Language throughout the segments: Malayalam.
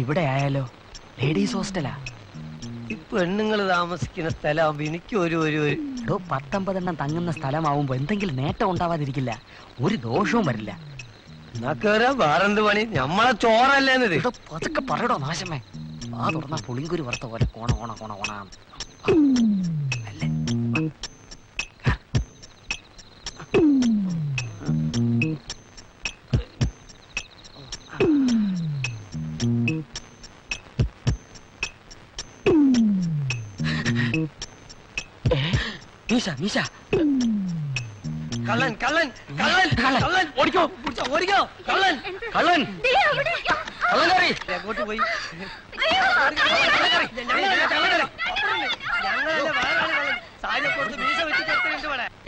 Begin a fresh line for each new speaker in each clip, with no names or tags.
ഇവിടെ ആയാലോ? ലേഡീസ് ഹോസ്റ്റലാ.
ഈ പെണ്ണുങ്ങൾ താമസിക്കുന്ന സ്ഥലമാകുമ്പോ എനിക്ക് ഒരു
19 എണ്ണം തങ്ങുന്ന സ്ഥലമാവുമ്പോ എന്തെങ്കിലും നേട്ടം ഉണ്ടാവാതിരിക്കില്ല, ഒരു ദോഷവും വരില്ല.
വേറെന്ത് പണി? ഞമ്മളെ ചോറല്ലേന്നത്.
അതൊക്കെ പറയടോ നാശമേ. ആ തുറന്ന പുളിങ്കുരു വറുത്ത പോലെ കോണ ഓണ കോണ ഓണ അല്ലേ? മീശ മീശ
കള്ളൻ കള്ളൻ കള്ളൻ കള്ളൻ
ഓടിക്കോ
ഓടിക്കോ കള്ളൻ
കള്ളൻ കള്ളൻ
അങ്ങോട്ട് പോയി.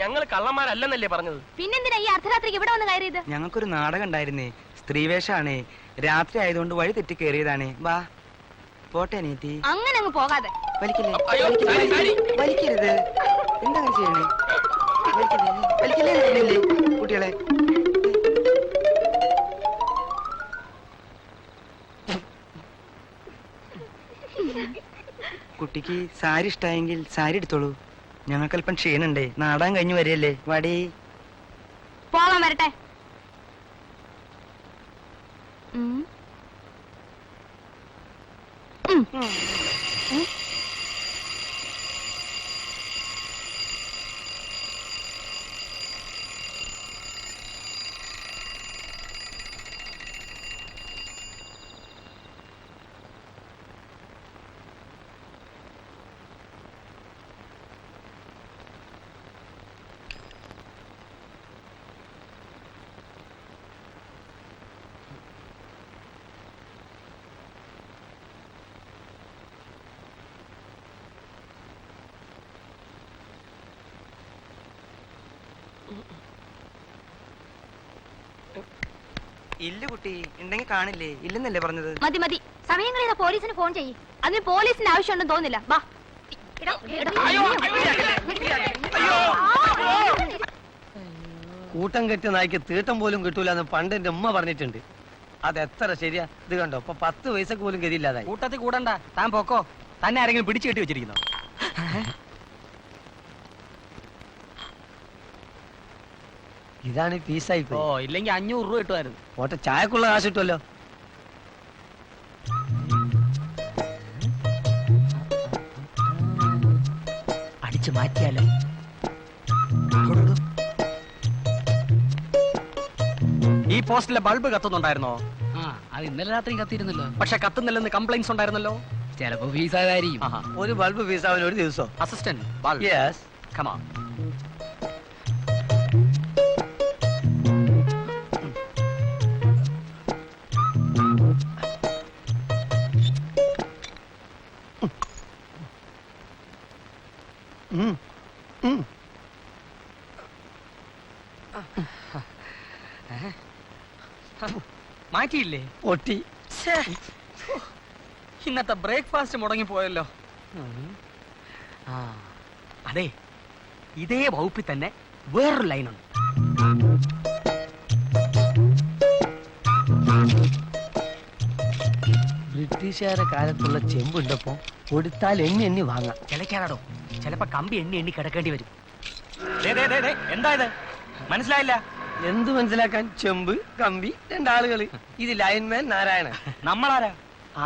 ഞങ്ങൾ കള്ളന്മാരല്ലെന്നല്ലേ പറഞ്ഞത്?
പിന്നെന്തിനാ ഈ അർദ്ധരാത്രിക്ക് ഇവിടെ വന്ന് കയറിയത്?
ഞങ്ങൾക്കൊരു നാടകം ഉണ്ടായിരുന്നേ, സ്ത്രീവേഷാണേ. രാത്രി ആയതുകൊണ്ട് വഴി തെറ്റി കയറിയതാണേ. വാ പോട്ടെ നീതി.
അങ്ങനെ അങ്ങ് പോകാതെ.
വലിക്കരുത്. എന്താ ചെയ്യണേ? വലിക്കല്ലേ കുട്ടികളെ. കുട്ടിക്ക് സാരി ഇഷ്ടായെങ്കിൽ സാരി എടുത്തോളൂ. ഞങ്ങൾക്കല്പം ക്ഷീണുണ്ടേ, നാടാൻ കഴിഞ്ഞു വരികയല്ലേ. വാടി
പോകാൻ വരട്ടെ.
ഇല്ല കുട്ടി, ഉണ്ടെങ്കിൽ കാണില്ലേ? ഇല്ലെന്നല്ലേ പറഞ്ഞത്?
മതി മതി, സമയങ്ങളിൽ പോലീസിന് ഫോൺ ചെയ്യ്. അതിന് പോലീസിന് ആവശ്യമുണ്ടെന്ന് തോന്നില്ല. വാ.
കൂട്ടം കെട്ടിയ നായ്ക്ക് തീട്ടം പോലും കിട്ടൂല എന്ന് പണ്ട് എന്റെ ഉമ്മ പറഞ്ഞിട്ടുണ്ട്. അത് എത്ര ശരിയാ. ഇത് കണ്ടോ, ഇപ്പൊ 10 പൈസക്ക് പോലും ഗതിയില്ലാതായി.
കൂട്ടത്തിൽ കൂടണ്ട, താൻ പോക്കോ. തന്നെ ആരെങ്കിലും പിടിച്ചു കെട്ടി വെച്ചിരിക്കുന്നോ?
ഇതാണ് പീസായി.
ഓ, ഇല്ലെങ്കിൽ 500 രൂപ കിട്ടുമായിരുന്നു.
ഓട്ടെ, ചായക്കുള്ള കാശ് കിട്ടുമല്ലോ.
അടിച്ചു മാറ്റിയാലോ? ഈ പോസ്റ്റിലെ ബൾബ് കത്തുന്നുണ്ടായിരുന്നോ?
അത് ഇന്നലെ രാത്രി കത്തിയിരുന്നല്ലോ.
പക്ഷെ കത്തുന്നില്ലെന്ന് കംപ്ലൈന്റ്സ് ഉണ്ടായിരുന്നല്ലോ.
ചിലപ്പോ ഫീസാകാരിക്കും.
ഒരു ബൾബ് പീസാവാൻ ഒരു ദിവസം.
Assistant bulb.
Yes,
come on. മാറ്റിയില്ലേ?
പൊട്ടി.
ഇന്നത്തെ ബ്രേക്ക്ഫാസ്റ്റ് മുടങ്ങി പോയല്ലോ. അതെ, ഇതേ വകുപ്പിൽ തന്നെ വേറൊരു ലൈനുണ്ട്.
ബ്രിട്ടീഷുകാരുടെ കാലത്തുള്ള ചെമ്പുണ്ടപ്പോ കൊടുത്താൽ എണ്ണി വാങ്ങാം.
ചിലക്കാടോ, ചിലപ്പോ കമ്പി എണ്ണി കിടക്കേണ്ടി വരും. എന്താ ഇത്? മനസ്സിലായില്ല?
എന്ത് മനസ്സിലാക്കാൻ? ചെമ്പ്, കമ്പി, 2 ആളുകള്. ഇത് ലൈൻമാൻ നാരായണൻ.
നമ്മളാരാ?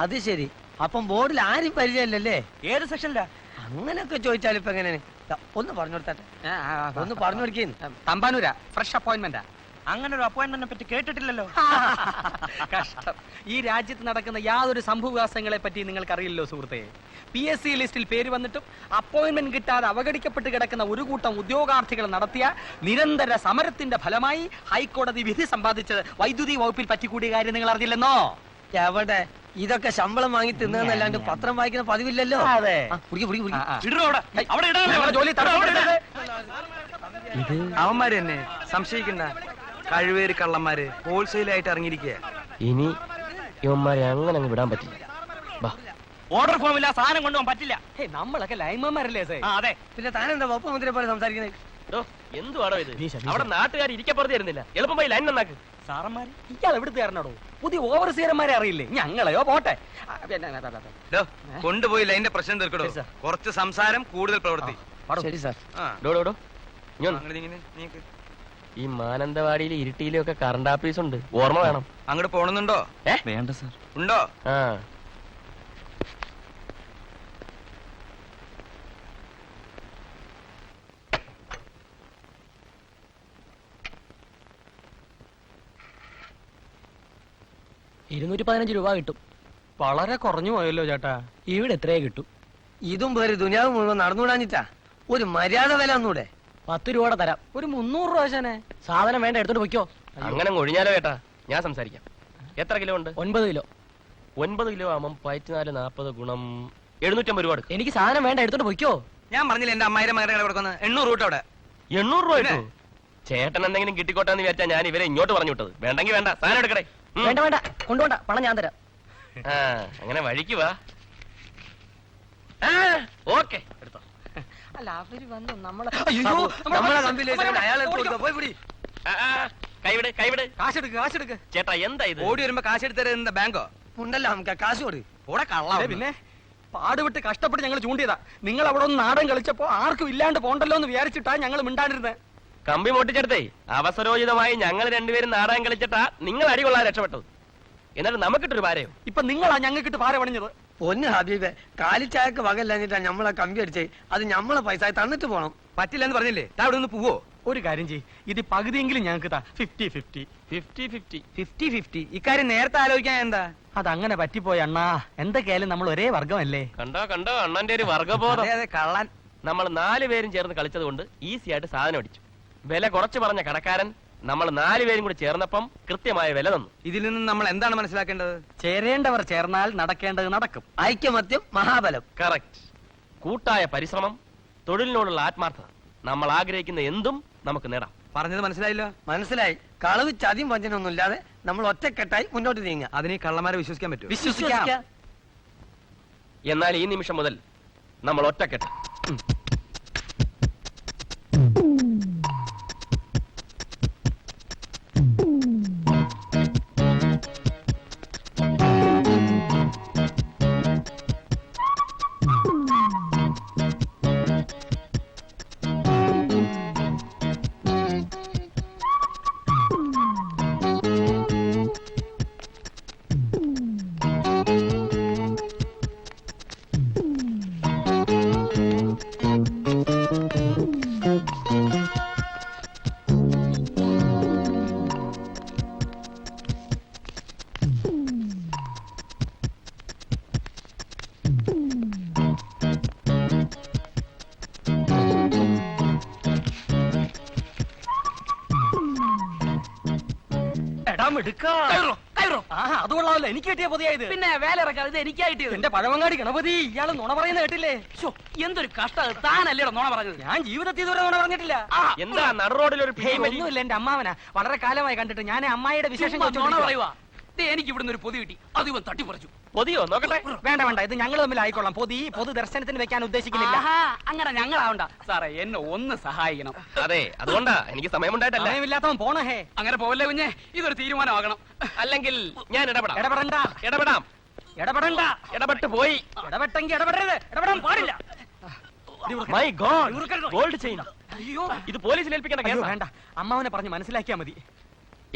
അത് ശരി. അപ്പം ബോർഡിൽ ആരും പരിചയമില്ലല്ലേ?
ഏത് സെക്ഷനിലാ?
അങ്ങനെയൊക്കെ ചോദിച്ചാൽ ഇപ്പൊ എങ്ങനെയാണ്? ഒന്ന് പറഞ്ഞു കൊടുത്താട്ടെ. ഒന്ന് പറഞ്ഞു കൊടുക്കേ.
തമ്പാനൂരാ. ഫ്രഷ് അപ്പോയിന്റ്മെന്റാ.
അങ്ങനെ ഒരു അപ്പോയിന്റ്മെന്റിനെ പറ്റി കേട്ടിട്ടില്ലല്ലോ.
കഷ്ടം. ഈ രാജ്യത്ത് നടക്കുന്ന യാതൊരു സംഭവവികാസങ്ങളെ പറ്റി നിങ്ങൾക്ക് അറിയില്ലോ സുഹൃത്തെ. PSC ലിസ്റ്റിൽ പേര് വന്നിട്ടും അപ്പോയിന്റ്മെന്റ് കിട്ടാതെ അവഗണിക്കപ്പെട്ട് കിടക്കുന്ന ഒരു കൂട്ടം ഉദ്യോഗാർത്ഥികൾ നടത്തിയ നിരന്തര സമരത്തിന്റെ ഫലമായി ഹൈക്കോടതി വിധി സമ്പാദിച്ചത് വൈദ്യുതി വകുപ്പിൽ പറ്റിക്കൂടിയ കാര്യം നിങ്ങൾ അറിഞ്ഞില്ലെന്നോ?
എവിടെ? ഇതൊക്കെ ശമ്പളം വാങ്ങി തിന്നല്ലാണ്ട് പത്രം വായിക്കുന്ന പതിവില്ലല്ലോ.
അവന്മാര് തന്നെ സംശയിക്കണ്ട. കഴിവേറി കള്ളന്മാര് ഹോൾസെയിലായിട്ട് ഇറങ്ങിയിരിക്കുക.
ഇനി ഇവന്മാരെ അങ്ങനെ അങ്ങ് വിടാൻ പറ്റില്ല.
ഓർഡർ ഫോമില്ല, സാധനം കൊണ്ടുപോകാൻ പറ്റില്ല. നമ്മളൊക്കെ ലൈൻമാൻമാരല്ലേ?
അതെ. പിന്നെ താനെന്താ വകുപ്പ് മന്ത്രിയെ പോലെ സംസാരിക്കുന്നത്?
എന്തുവാടോ ഇത്?
വീശ.
അവിടെ നാട്ടുകാർ ഇരിക്കപ്പുറത്ത് തരുന്നില്ല. എളുപ്പം പോയി ലൈൻ നന്നാക്ക്.
സാറന്മാര് ഇയാൾ എവിടുത്തെ കാരണോ പുതിയ ഓവർസിയർമാരെ അറിയില്ലേ? ഞങ്ങളെയോ പോട്ടെ.
കൊണ്ടുപോയി ലൈന്റെ പ്രശ്നം തീർക്കടോ.
ശരി, സർ.
കുറച്ച് സംസാരം, കൂടുതൽ പ്രവൃത്തി.
ശരി സാർ.
ആ,
ഡോ ഡോ ഡോ ഇങ്ങ് വന്ന്.
അങ്ങട് നീങ്ങ്, നീക്ക്.
ഈ മാനന്തവാടിയിലും ഇരിട്ടിയിലും ഒക്കെ കറണ്ട് ആഫീസ് ഉണ്ട്, ഓർമ്മ വേണം.
അങ്ങോട്ട് പോണെന്നുണ്ടോ?
വേണ്ട സാർ.
ഉണ്ടോ?
ആ
രൂപ കിട്ടും.
വളരെ കുറഞ്ഞു പോയല്ലോ ചേട്ടാ.
ഇവിടെ എത്രയേ കിട്ടും?
ഇതും പേര് ദുനിയാവ് മുഴുവൻ നടന്നുകൂടാഞ്ഞിട്ടാ. ഒരു മര്യാദ വില ഒന്നൂടെ.
10 രൂപയുടെ തരാം.
ഒരു 300 രൂപ ശനെ.
സാധനം വേണ്ട, എടുത്തോണ്ട് പൊയ്ക്കോ.
അങ്ങനെ ഒഴിഞ്ഞാലോ ചേട്ടാ, ഞാൻ സംസാരിക്കാം. എത്ര കിലോ ഉണ്ട്?
9 കിലോ.
9 കിലോ ആവുമ്പം 14 40 ഗുണം 750 രൂപ എടുക്കും.
എനിക്ക് സാധനം വേണ്ട, എടുത്തോണ്ട് പൊയ്ക്കോ.
ഞാൻ പറഞ്ഞില്ല എന്റെ അമ്മായിരം മകനെ കൊടുക്കുന്നത് 800 രൂപ അവിടെ.
800 രൂപ കിട്ടും. ചേട്ടൻ എന്തെങ്കിലും കിട്ടിക്കോട്ടെ എന്ന് വിചാരിച്ചാ ഞാൻ ഇവരെ ഇങ്ങോട്ട് പറഞ്ഞു വിട്ടത്. വേണ്ടെങ്കിൽ വേണ്ട, സാധനം എടുക്കട്ടെ.
വേണ്ട വേണ്ട, കൊണ്ടുപോണ്ട, പണം ഞാൻ തരാം.
ആ അങ്ങനെ വഴിക്ക് വാ. ഓക്കെ എടുത്തോ.
അല്ല അവര് വന്നു നമ്മളെ
നമ്മളെ കമ്പിയിലേക്ക് അയാളെ പോയി പിടി.
ആ, ആ, കൈവിട് കൈവിട്.
കാശെടുക്ക്.
ചേട്ടാ എന്താ ഇത്?
ഓടി വരുമ്പോ കാശ് എടുത്തരുന്ന ബാങ്കോ?
ഉണ്ടല്ലോ നമുക്ക് കാശ് കൊടു.
കൂടെ കള്ള.
പിന്നെ പാടുവിട്ട് കഷ്ടപ്പെട്ട് ഞങ്ങൾ ചൂണ്ടിയതാ. നിങ്ങൾ അവിടെ ഒന്ന് നാടൻ കളിച്ചപ്പോ ആർക്കും ഇല്ലാണ്ട് പോണ്ടല്ലോ എന്ന് വിചാരിച്ചിട്ടാ ഞങ്ങൾ മിണ്ടാണ്ടിരുന്നത്.
കമ്പി പൊട്ടിച്ചെടുത്തേ അവസരോചിതമായി ഞങ്ങൾ രണ്ടുപേരും നാടകം കളിച്ചിട്ടാ നിങ്ങൾ അടി കൊള്ളാൻ രക്ഷപ്പെട്ടത്. എന്നിട്ട് നമുക്കിട്ടൊരു പാരയോ?
ഇപ്പൊ നിങ്ങളാ ഞങ്ങൾക്കിട്ട് പാര പണിഞ്ഞത്.
പൊന്ന് ഹബീബെ, കാലിച്ചായക്ക് വകല്ലാഞ്ഞിട്ടാ നമ്മളെ കമ്പി അടിച്ചേ. അത് നമ്മളെ പൈസ തന്നിട്ട് പോണം.
പറ്റില്ലെന്ന് പറഞ്ഞില്ലേ? അവിടെ ഒന്ന് പോവോ?
ഒരു കാര്യം ചെയ്യ്, ഇത് പകുതിയെങ്കിലും ഞങ്ങൾക്ക് താ. 50-50.
50-50.
50-50. ഇക്കാര്യം നേരത്തെ ആലോചിക്കാൻ എന്താ?
അതങ്ങനെ പറ്റിപ്പോയി അണ്ണാ. എന്തൊക്കെയായാലും നമ്മൾ ഒരേ വർഗമല്ലേ.
കണ്ടോ കണ്ടോ അണ്ണന്റെ ഒരു വർഗബോധം.
അതെ, അതെ, കള്ളൻ.
നമ്മൾ 4 പേരും ചേർന്ന് കളിച്ചത് കൊണ്ട് ഈസി ആയിട്ട് സാധനം അടിച്ചു. വില കുറച്ച് പറഞ്ഞ കടക്കാരൻ നമ്മൾ 4 പേരും കൂടി ചേർന്നപ്പം കൃത്യമായ വില തന്നു.
ഇതിൽ നിന്ന് നമ്മൾ എന്താണ് മനസ്സിലാക്കേണ്ടത്?
ചേരേണ്ടവർ ചേർന്നാൽ നടക്കേണ്ടത് നടക്കും.
ഐക്യമത്യം മഹാബലം.
കറക്റ്റ്. കൂട്ടായ പരിശ്രമം, തൊഴിലിനോടുള്ള ആത്മാർത്ഥത, നമ്മൾ ആഗ്രഹിക്കുന്ന എന്തും നമുക്ക് നേടാം.
പറഞ്ഞത് മനസ്സിലായില്ലോ?
മനസ്സിലായി. കളവ് ചതിയും വഞ്ചനൊന്നും ഇല്ലാതെ നമ്മൾ ഒറ്റക്കെട്ടായി മുന്നോട്ട് നീങ്ങുക.
അതിന് ഈ കള്ളന്മാരെ വിശ്വസിക്കാൻ പറ്റും?
വിശ്വസിക്കാം.
എന്നാൽ ഈ നിമിഷം മുതൽ നമ്മൾ ഒറ്റക്കെട്ട്.
അത് കൊള്ളാമല്ലോ, എനിക്ക് കിട്ടിയ പുതിയത്.
പിന്നെ വേല ഇറക്കാൻ ഇത് എനിക്കായിട്ട്.
എന്റെ പഴവങ്ങാടി ഗണപതി, ഇയാള് നുണ പറയുന്ന കേട്ടില്ലേ?
എന്തൊരു കഷ്ടം. താനല്ലേടോ നോണ പറഞ്ഞത്.
ഞാൻ ജീവിതത്തിൽ ഇതുവരെ നുണ പറഞ്ഞിട്ടില്ല.
എന്താ നട റോഡിൽ ഒരു
ഹേയ്, ഒന്നുമില്ല, എന്റെ അമ്മാവനാ. വളരെ കാലമായി കണ്ടിട്ട്. ഞാൻ അമ്മായിയുടെ വിശേഷം
നോണ പറയുവാ. എനിക്ക് ഇവിടുന്ന് ഒരു പൊതി കിട്ടി, അത് ഇവൻ തട്ടിപ്പറിച്ചു.
പൊതിയോ? നോക്കട്ടെ.
വേണ്ട വേണ്ട, ഇത് ഞങ്ങൾ തമ്മിൽ ആയിക്കൊള്ളാം. പൊതു ദർശനത്തിന് വെക്കാൻ ഉദ്ദേശിക്കുന്നില്ല.
അങ്ങനെ ഞങ്ങളാവണ്ട സാറേ, എന്നെ ഒന്ന് സഹായിക്കണം.
അതെ, അതുകൊണ്ടാ എനിക്ക് സമയമുണ്ടായിട്ടല്ല.
സമയമില്ലാത്തവൻ പോണ. ഹേ,
അങ്ങനെ പോവല്ലേ കുഞ്ഞെ, ഇതൊരു തീരുമാനമാകണം.
അല്ലെങ്കിൽ ഞാൻ ഇടപെടാം.
ഇടപെടണ്ട.
ഇടപെടാം.
ഇടപെടണ്ട.
ഇടപെട്ട് പോയി.
ഇടപെട്ടെങ്കിൽ ഇടപെടരുത്. ഇടപെടാൻ പാടില്ല.
My God, gold chain.
അയ്യോ,
ഇത് പോലീസിൽ ഏൽപ്പിക്കേണ്ട
അയ്യോ,
കേസാ.
വേണ്ട. അമ്മാവനെ പറഞ്ഞ് മനസ്സിലാക്കിയാ മതി.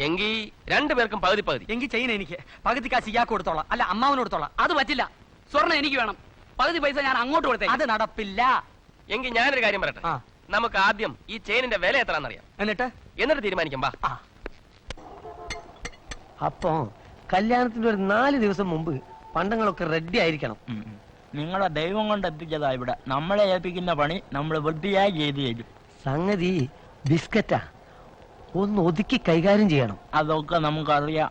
എങ്കിൽ 2 പേർക്കും പകുതി പകുതി.
എങ്കിൽ ചെയിൻ എനിക്ക് പകുതി കാശ് ഇയാൾക്ക് കൊടുത്തോളാം, അല്ല അമ്മാവന് കൊടുത്തോളാം.
അത് പറ്റില്ല. സ്വർണ്ണം എനിക്ക് വേണം. പകുതി പൈസ ഞാൻ അങ്ങോട്ട് കൊടുത്തേ.
അത് നടപ്പില്ല.
എങ്കിൽ ഞാനൊരു കാര്യം പറയട്ടെ.
ആ.
നമുക്ക് ആദ്യം ഈ ചെയിനിന്റെ വില എത്രയാണെന്നറിയാം, എന്നിട്ട് തീരുമാനിക്കാം. ബാ.
അപ്പൊ കല്യാണത്തിന്റെ ഒരു 4 ദിവസം മുമ്പ് പണ്ടങ്ങളൊക്കെ റെഡി ആയിരിക്കണം.
നിങ്ങളെ ദൈവം കൊണ്ട് എത്തിച്ചതാ ഇവിടെ. നമ്മളെ ഏൽപ്പിക്കുന്ന പണി നമ്മൾ വൃത്തിയായി ചെയ്തു തരും.
സംഗതി ബിസ്ക്കറ്റാ. ഒന്ന് ഒതുക്കി കൈകാര്യം ചെയ്യണം.
അതൊക്കെ നമുക്കറിയാം.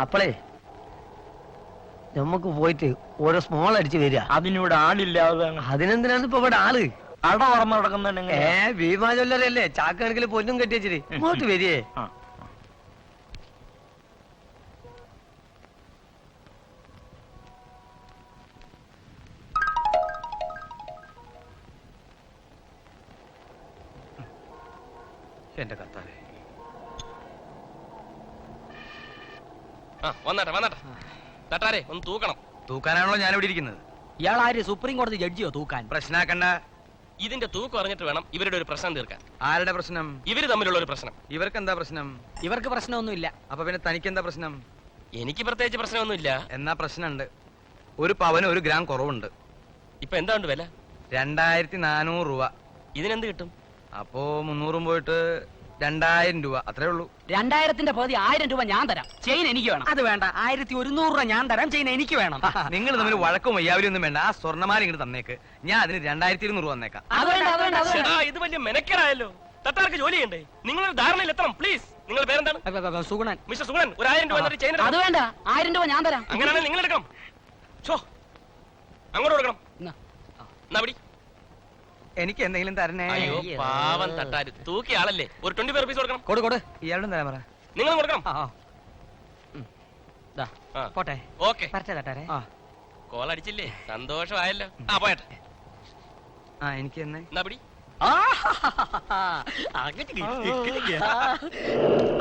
അപ്പളേ നമുക്ക് പോയിട്ട് ഓരോ സ്മോൾ അടിച്ച് വരിക.
അതിനിവിടെ ആളില്ലാതെ
അതിനെന്തിനാണ് ഇപ്പൊ ഇവിടെ ആള്?
അട തുറന്നു നടക്കുന്നുണ്ടെങ്കിൽ
ഭീമാ ജ്വല്ലറിയല്ലേ, ചാക്കണക്കിൽ പൊന്നും കെട്ടി വെച്ചിട്ട് ഇങ്ങോട്ട് വരികേ. എന്റെ കർത്താവേ.
ആ വന്നാട്ടെ വന്നാട്ടെ. തട്ടാരെ ഒന്ന് തൂക്കണം.
തൂക്കാനാണല്ലോ ഞാൻ ഇവിടെ ഇരിക്കുന്നത്.
ഇയാൾ ആര് സുപ്രീം കോടതി ജഡ്ജിയോ തൂക്കാൻ?
പ്രശ്നാക്കണ്ട.
ഇതിന്റെ തൂക്കം അറിഞ്ഞിട്ട് വേണം ഇവരുടെ ഒരു പ്രശ്നം തീർക്കാൻ.
ആരുടെ പ്രശ്നം?
ഇവര് തമ്മിലുള്ള ഒരു പ്രശ്നം.
ഇവർക്ക് എന്താ പ്രശ്നം?
ഇവർക്ക് പ്രശ്നമൊന്നുമില്ല.
അപ്പൊ പിന്നെ തനിക്ക് എന്താ പ്രശ്നം?
എനിക്ക് പ്രത്യേകിച്ച് പ്രശ്നമൊന്നുമില്ല.
എന്നാ പ്രശ്നമുണ്ട്. ഒരു പവന് 1 ഗ്രാം കുറവുണ്ട്.
ഇപ്പൊ എന്താ ഉണ്ട് വില?
2400 രൂപ.
ഇതിനെന്ത് കിട്ടും?
അപ്പോ 300 പോയിട്ട് 2000 രൂപ. അത്രേ ഉള്ളൂ.
2000ന്റെ പകുതി 1000 രൂപ ഞാൻ തരാം. ചെയിൻ എനിക്ക് വേണം.
അത് വേണ്ട, 1100 രൂപ ഞാൻ തരാം. ചെയ്യുന്ന എനിക്ക് വേണം.
നിങ്ങൾ തമ്മിൽ വഴക്കും വയ്യാവലും ഒന്നും വേണ്ട. ആ സ്വർണ്ണമാല ഇങ്ങോട്ട് തന്നേക്ക്. ഞാൻ അതിന് 2200 രൂപ തന്നേക്കാം.
അത് വേണ്ട, അത് വേണ്ട, അത് വേണ്ട.
ചേട്ടാ, ഇത് വലിയ മെനക്കേടായല്ലോ. തട്ടാർക്ക് ജോലി ചെയ്യണ്ടേ? നിങ്ങളൊരു ധാരണയിൽ എത്തണം പ്ലീസ്. നിങ്ങൾ പേരെന്താണ്?
സുഗുണൻ.
മിസ്റ്റർ സുഗുണൻ, ഒരു 1000 രൂപ എന്നിട്ട് ചെയിൻ
അത്
എടുക്കണം.
വേണ്ട, 1000 രൂപ ഞാൻ തരാം.
അങ്ങനെയാണെങ്കിൽ നിങ്ങൾ എടുക്കണം. ഛോ, അങ്ങോട്ട് കൊടുക്കണം.
എന്നാ.
എന്നാ പിടി.
എനിക്ക് എന്തെങ്കിലും തരണേ.
അയ്യോ പാവം തട്ടാര്, തൂക്കിയ ആളല്ലേ. ഒരു 25 റുപ്പീസ് കൊടുക്കണം.
കൊടു.
ഇയാളും തരാൻ പറ.
നിങ്ങൾ കൊടുക്കണം. ആ.
പോട്ടെ.
ഓക്കെ,
പറ്റേ തട്ടാരെ.
കോൾ അടിച്ചില്ലേ? സന്തോഷമായല്ലോ. ആ പോയട്ടെ.
ആ എനിക്ക് തന്നെ.
എന്നാ പിടി.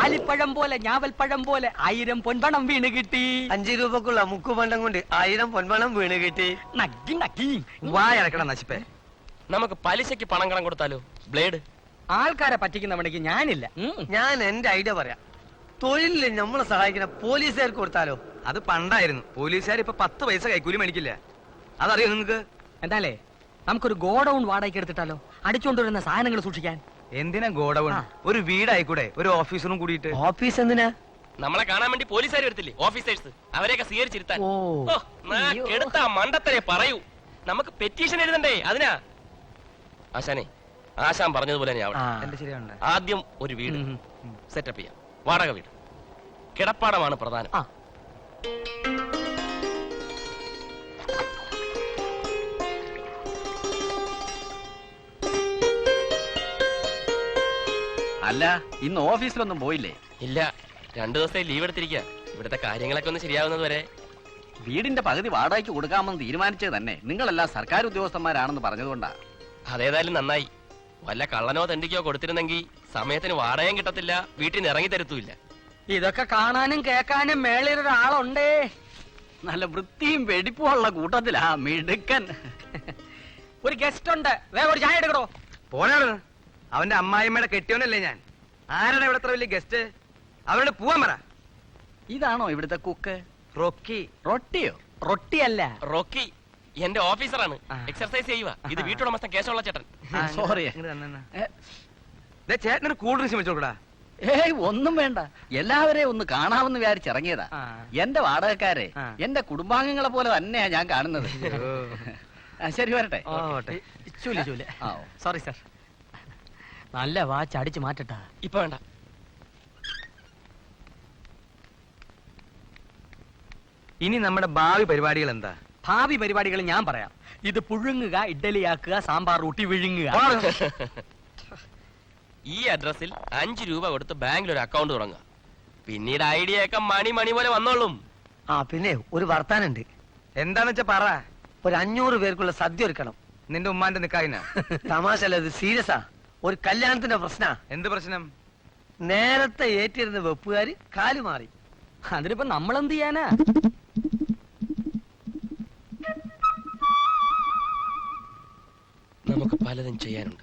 അലിപ്പഴം പോലെ ഞാവൽപ്പഴം പോലെ 1000 പൊൻപണം വീണ് കിട്ടി.
5 രൂപക്കുള്ള മുക്കുപണ്ടം കൊണ്ട് 1000 പൊൻപണം വീണ് കിട്ടി.
നക്കി നക്കി.
വായടക്കണം നശിപ്പേ.
നമുക്ക് പലിശയ്ക്ക് പണം കടം കൊടുത്താലോ? ബ്ലേഡ്.
ആൾക്കാരെ പറ്റിക്കുന്ന പണിക്ക് ഞാനില്ല.
ഞാൻ എന്റെ ഐഡിയ പറയാം. തൊഴിലില് നമ്മളെ സഹായിക്കുന്ന പോലീസുകാർക്ക് കൊടുത്താലോ? അത് പണ്ടായിരുന്നു. പോലീസുകാർ ഇപ്പൊ 10 പൈസ കൈക്കൂലി മേടിക്കില്ല. അതറിയോ നിങ്ങക്ക്?
എന്താലേ നമുക്കൊരു ഗോഡൌൺ വാടകയ്ക്ക് എടുത്തിട്ടാലോ? അടിച്ചുകൊണ്ടുവരുന്ന സാധനങ്ങൾ സൂക്ഷിക്കാൻ.
എന്തിനാ ഗോഡൌൺ? ഒരു വീടായിക്കൂടെ? ഒരു ഓഫീസറും കൂടിയിട്ട്. ഓഫീസ് എന്തിനാ?
നമ്മളെ കാണാൻ വേണ്ടി പോലീസുകാർ വരത്തില്ലേ, ഓഫീസേഴ്സ്? അവരെയൊക്കെ സ്വീകരിച്ചിരുത്താൻ. എടുത്ത മണ്ടത്തരെ പറയൂ. നമുക്ക് പെറ്റീഷൻ എഴുതണ്ടേ? അതിനാ ആശാനെ, ആശാൻ പറഞ്ഞതുപോലെ തന്നെ ആവട്ടെ.
എന്റെ ശരിയുണ്ട്.
ആദ്യം ഒരു വീട് സെറ്റപ്പ് ചെയ്യാം. വാടക വീട്. കിടപ്പാടമാണ് പ്രധാനം.
അല്ല, ഇന്ന് ഓഫീസിലൊന്നും പോയില്ലേ?
ഇല്ല, 2 ദിവസത്തെ ലീവ് എടുത്തിരിക്കുക. ഇവിടുത്തെ കാര്യങ്ങളൊക്കെ ഒന്ന് ശരിയാവുന്നത് വരെ.
വീടിന്റെ പകുതി വാടകയ്ക്ക് കൊടുക്കാമെന്ന് തീരുമാനിച്ചത് തന്നെ നിങ്ങളെല്ലാം സർക്കാർ ഉദ്യോഗസ്ഥന്മാരാണെന്ന് പറഞ്ഞതുകൊണ്ടാ.
അതേതായാലും നന്നായി. വല്ല കള്ളനോ തെണ്ടിക്കോ കൊടുത്തിരുന്നെങ്കിൽ സമയത്തിന് വാടകയും കിട്ടത്തില്ല, വീട്ടിൽ നിന്ന് ഇറങ്ങി തരത്തുമില്ല.
ഇതൊക്കെ കാണാനും കേൾക്കാനും മേളിലൊരാളുണ്ടേ.
നല്ല വൃത്തിയും വെടിപ്പുമുള്ള കൂട്ടത്തിലാ മിടുക്കൻ.
ഒരു ഗസ്റ്റ് ഉണ്ട്. വേഗം ഒരു ചായ എടുക്കണോ?
പോനാണ്. അവന്റെ അമ്മായിമ്മയുടെ കെട്ടിയോനല്ലേ ഞാൻ. ആരാണ് ഇവിടെ അത്ര വലിയ ഗസ്റ്റ്? അവരോട് പോവാൻ പറ.
ഇതാണോ ഇവിടുത്തെ കുക്ക്?
റോക്കി.
റൊട്ടിയോ?
റൊട്ടിയല്ല,
റോക്കി എന്റെ ഓഫീസറാണ്. എക്സർസൈസ് ചെയ്യുക. ഇത് വീട്ടുടമസ്ഥൻ കേശവള്ള ചേട്ടൻ.
സോറി.
ചേട്ടനൊരു കൂൾ ഡ്രിങ്ക്സ് വെച്ചോടാ.
ഏയ് ഒന്നും വേണ്ട, എല്ലാവരെയും ഒന്ന് കാണാമെന്ന് വിചാരിച്ചിറങ്ങിയതാ. എന്റെ വാടകക്കാരെ എന്റെ കുടുംബാംഗങ്ങളെ പോലെ തന്നെയാ ഞാൻ കാണുന്നത്. ശരി, വരട്ടെ.
Sorry sir. നല്ല വാച്ച് അടിച്ചു മാറ്റട്ടാ.
ഇപ്പൊ വേണ്ട.
ഇനി നമ്മുടെ ഭാവി പരിപാടികൾ എന്താ?
ഭാവി പരിപാടികൾ ഞാൻ പറയാം. ഇത് പുഴുങ്ങുക, ഇഡ്ഡലിയാക്കുക, സാമ്പാർ ഊട്ടി വിഴുങ്ങുക.
ഈ അഡ്രസ്സിൽ 5 രൂപ കൊടുത്ത് ബാങ്കിൽ ഒരു അക്കൗണ്ട് തുടങ്ങുക. പിന്നീട് ഐഡിയ ഒക്കെ മണി പോലെ വന്നോളും.
പിന്നെ ഒരു വർത്താനുണ്ട്. എന്താന്ന് വെച്ചാ പറ. ഒരു 500 പേർക്കുള്ള സദ്യ ഒരുക്കണം. നിന്റെ ഉമ്മാന്റെ നിക്കായിന. തമാശ അല്ല, ഇത് സീരിയസാ. ഒരു കല്യാണത്തിന്റെ പ്രശ്ന. എന്ത് പ്രശ്നം? നേരത്തെ ഏറ്റിരുന്ന വെപ്പുകാര് കാലു മാറി.
അതിനിപ്പോ നമ്മളെന്ത് ചെയ്യാനാ?
നമുക്ക് പലതും ചെയ്യാനുണ്ട്.